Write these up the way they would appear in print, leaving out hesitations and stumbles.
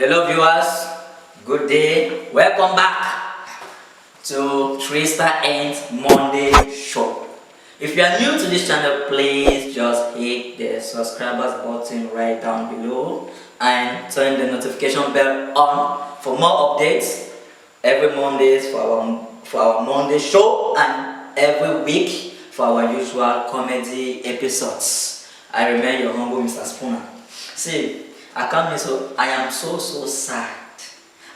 Hello viewers, good day. Welcome back to Trista Ends Monday Show. If you are new to this channel, please just hit the subscribers button right down below and turn the notification bell on for more updates every Mondays for our Monday show and every week for our usual comedy episodes. I remain your humble Mr. Spooner. See, I am so sad.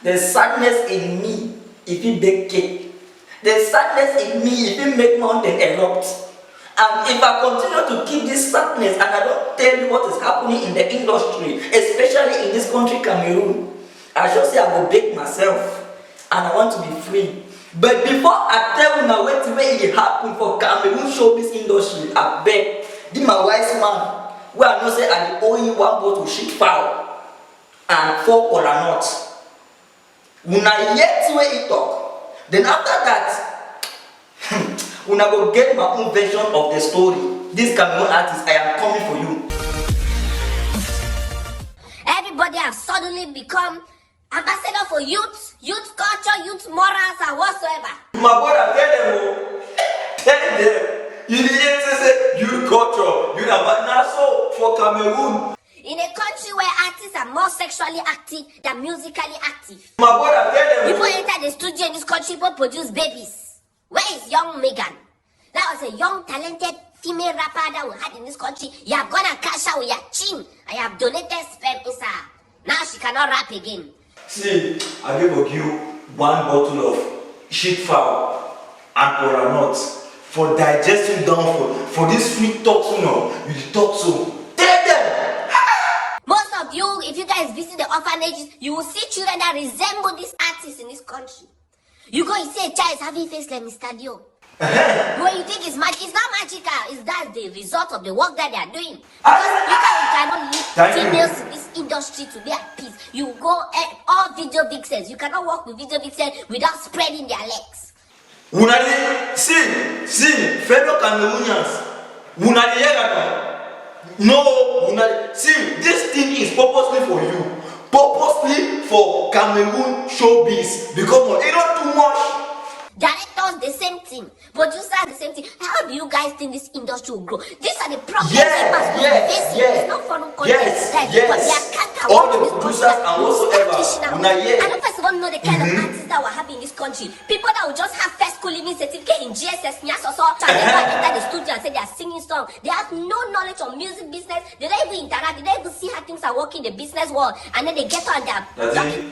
There's sadness in me if you bake cake. There's sadness in me if you make mountain erupt. And if I continue to keep this sadness and I don't tell you what is happening in the industry, especially in this country, Cameroon, I should say I will bake myself and I want to be free. But before I tell you now what it happen for Cameroon showbiz industry, I beg, this my wise man. Where I know say I the only one bottle shit foul and 4 kola nuts. Una yet where it talk. Then after that, una go get my own version of the story. This Cameroon artist, I am coming for you. Everybody has suddenly become ambassador for youth culture, youth morals, and whatsoever. My brother, tell them. You didn't say youth culture, you know, but now so for Cameroon. In a country where artists are more sexually active than musically active. My brother, tell them. People enter the studio in this country, people produce babies. Where is young Megan? That was a young, talented female rapper that we had in this country. You have gone and cashed out with your chin, and you have donated sperm inside. Now she cannot rap again. See, I gave you 1 bottle of shit foul and kola nuts. For digesting down for this sweet talk, you know, you talk so. Tell them! Most of you, if you guys visit the orphanages, you will see children that resemble these artists in this country. You go and see a child is having face like Mr. Dio. When you think it's magic, it's not magical. It's that the result of the work that they are doing. Because you cannot leave females in this industry to be at peace. You go all video vixens. You cannot work with video vixens without spreading their legs. See, fellow Cameroonians, see, this thing is purposely for you, purposely for Cameroon showbiz, because you don't too much. Directors, the same thing. Producers, the same thing. How do you guys think this industry will grow? These are the problems It's not for no content. All the producers and whatsoever. I don't first of all know the kind of artists that we're having in this country. People that will just have first school living certificate in GSS, and they enter the studio and say they are singing songs. They have no knowledge of music business. They don't even interact. They don't even see how things are working in the business world. And then they get on their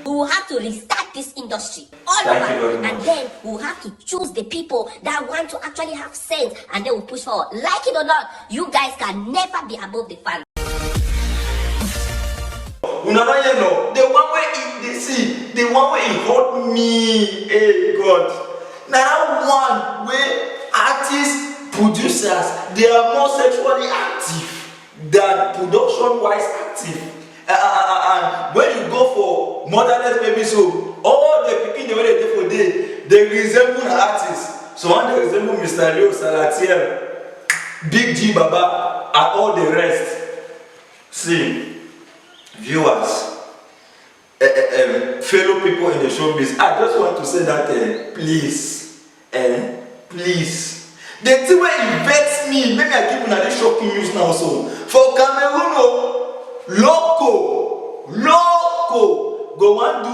we will have to restart this industry all over. And then we will have to choose the people that want to actually have sense, and they will push forward. Like it or not, you guys can never be above the fan. The one way they see, the one way it hurt me, hey God. Now one way artists, producers, they are more sexually active than production-wise active. And when you go for motherless baby, so all the picking the way they do for day, they resemble artists. So one they resemble Mr. Leo Salatiel, Big G Baba, and all the rest. See, viewers, fellow people in the showbiz, I just want to say that please, please. The thing where it vex me, maybe I give you another shocking news now. So for Cameroon, loco, go and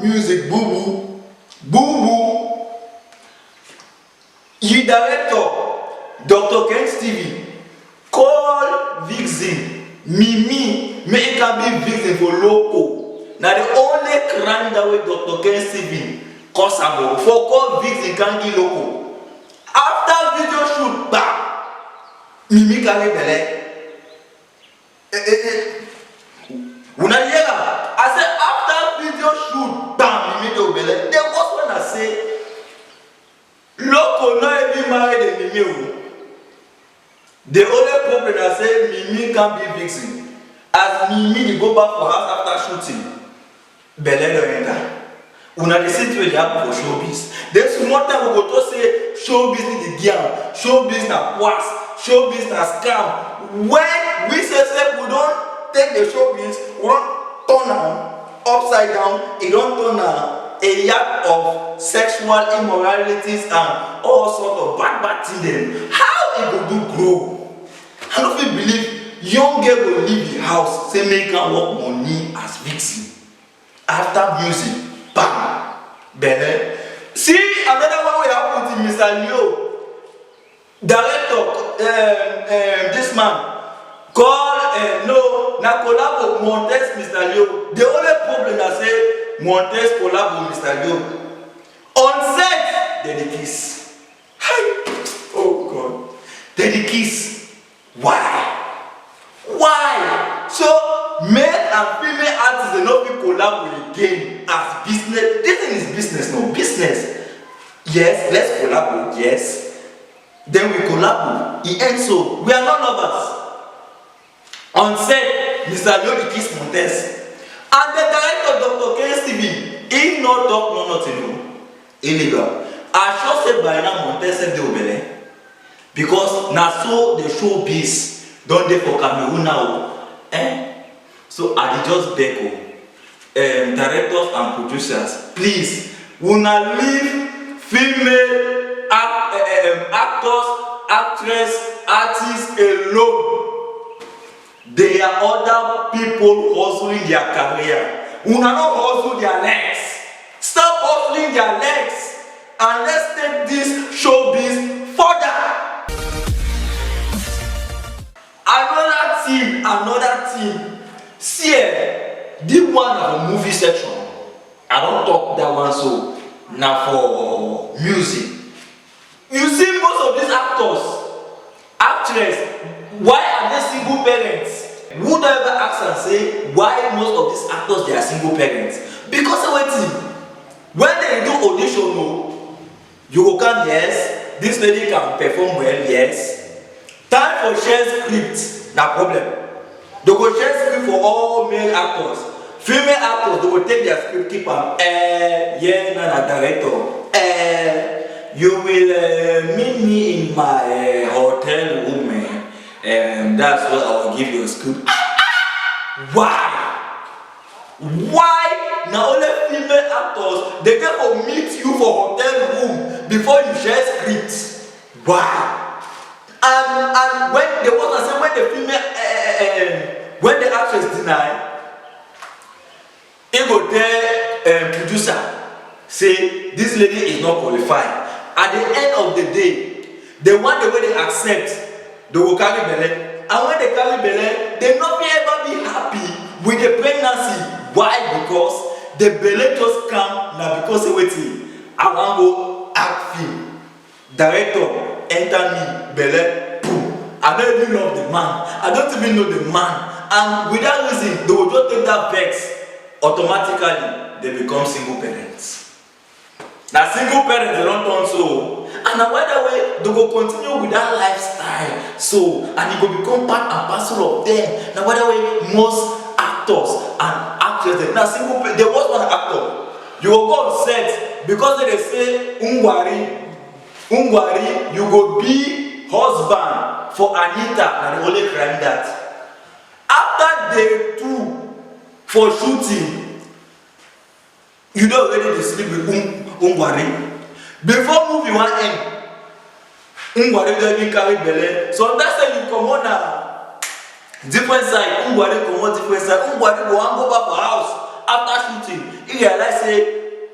do music, boo boo. He director, Dr. Ken Stevie, call Vixen, Mimi, make can be Vixen for loco. Now the only crime that way Dr. Ken Stevie cause about for call Vixen can be loco. After video shoot, bam, Mimi carry belle. I said after video shoot, bam, Mimi do belle. There was when I say loco not even married the Mimi. The only problem I say Mimi can be Vixen. As Mimi go back for house after shooting, belle don't enter. Una the same way they happen for showbiz. There's one time we go to say showbiz is the game, showbiz na was, showbiz na scam. When we say we don't take the showbiz, we don't turn on. upside down, it don't turn a yard of sexual immoralities and all sort of bad things dem. How e go do grow? I no fit believe young girl go leave the house say make am work money as vixen. After music, bam, belle. See another one wey happen to Mr. Leo. Director, this man call no na collabo Montez Mr. Leo. The only problem na say Montez collabo Mr. Leo. On set, they dey kiss. Hi, oh God, they dey kiss. Why? Why? So male and female artists dey no fit collabo again as business. This thing is business, no business. Yes, let's collabo. Yes. Then we collabo. It ends so. We are not lovers. On set, Mr. Leo dey kiss Montez. And the director, Dr. KSTV, he no talk no nothing, no. Illegal. I sure say by now Montez said they will be because na so the showbiz don dey for Cameroon now. So I dey just beg directors and producers, please, una leave female actors, actresses, artists alone. They are other people hustling their career. Una no hustle their legs. Stop hustling their legs and let's take this showbiz further. Another thing. See, this one of the movie section. I don't talk that one so now for music. You see most of these actors, actresses, why are they single parents? Who don't ever ask and say why most of these actors they are single parents? Because when they do audition, no, you go come, yes, this lady can perform well, yes. Time for share script, no problem. They go share script for all male actors. Female actors, they will take their script, keep them, yeah, na director, you will meet me in my hotel room, that's what I will give you a script. Why? Why? Now only female actors, they get to meet you for hotel room before you share scripts. Why? And when the one say when the female, when the actress deny, he go tell producer, say this lady is not qualified. At the end of the day, the one the way they accept, they will carry belle. And when they carry belle, they not be ever be happy with the pregnancy. Why? Because the belle just come now because they waiting. I want go act film. Director enter me belle. Boom. I don't even love the man. I don't even know the man. And without reason, they will just take that vex. Automatically, they become single parents. Now single parents they don't turn so, and now that way they go continue with that lifestyle. So and it will become part and parcel of them. Now that way most actors and actresses now single parents, there was one actor. You will go on set because they say Ungwari, you go be husband for Anita and they only crime that. After day 2 for shooting, you don't already sleep with Ungwari. Before movie one end, Ungwari don't even carry belle. So that's why you come on a different side. Ungwari come on different side. Ungwari go and go back for house after shooting. He realize say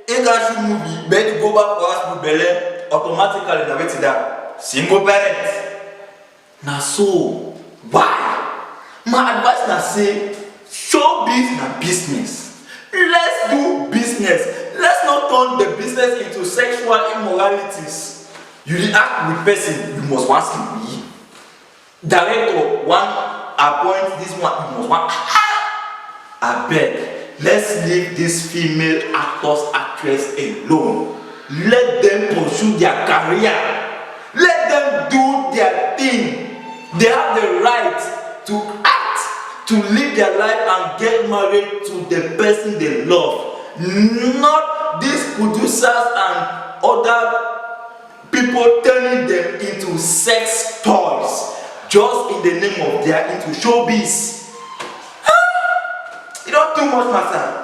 he can shoot movie, but he go back for house with belle. Automatically na wait that single parent. Na so why? My advice na say showbiz na business. Let's do business. Let's not turn the business into sexual immoralities. You react with person, you must want sleep. Director, one appoint this one, you must want. I beg, let's leave these female actors, actresses alone. Let them pursue their career. Let them do their thing. They have the right to act, to live their life and get married to the person they love. Not these producers and other people turning them into sex toys just in the name of their into showbiz. You don't do much, my son.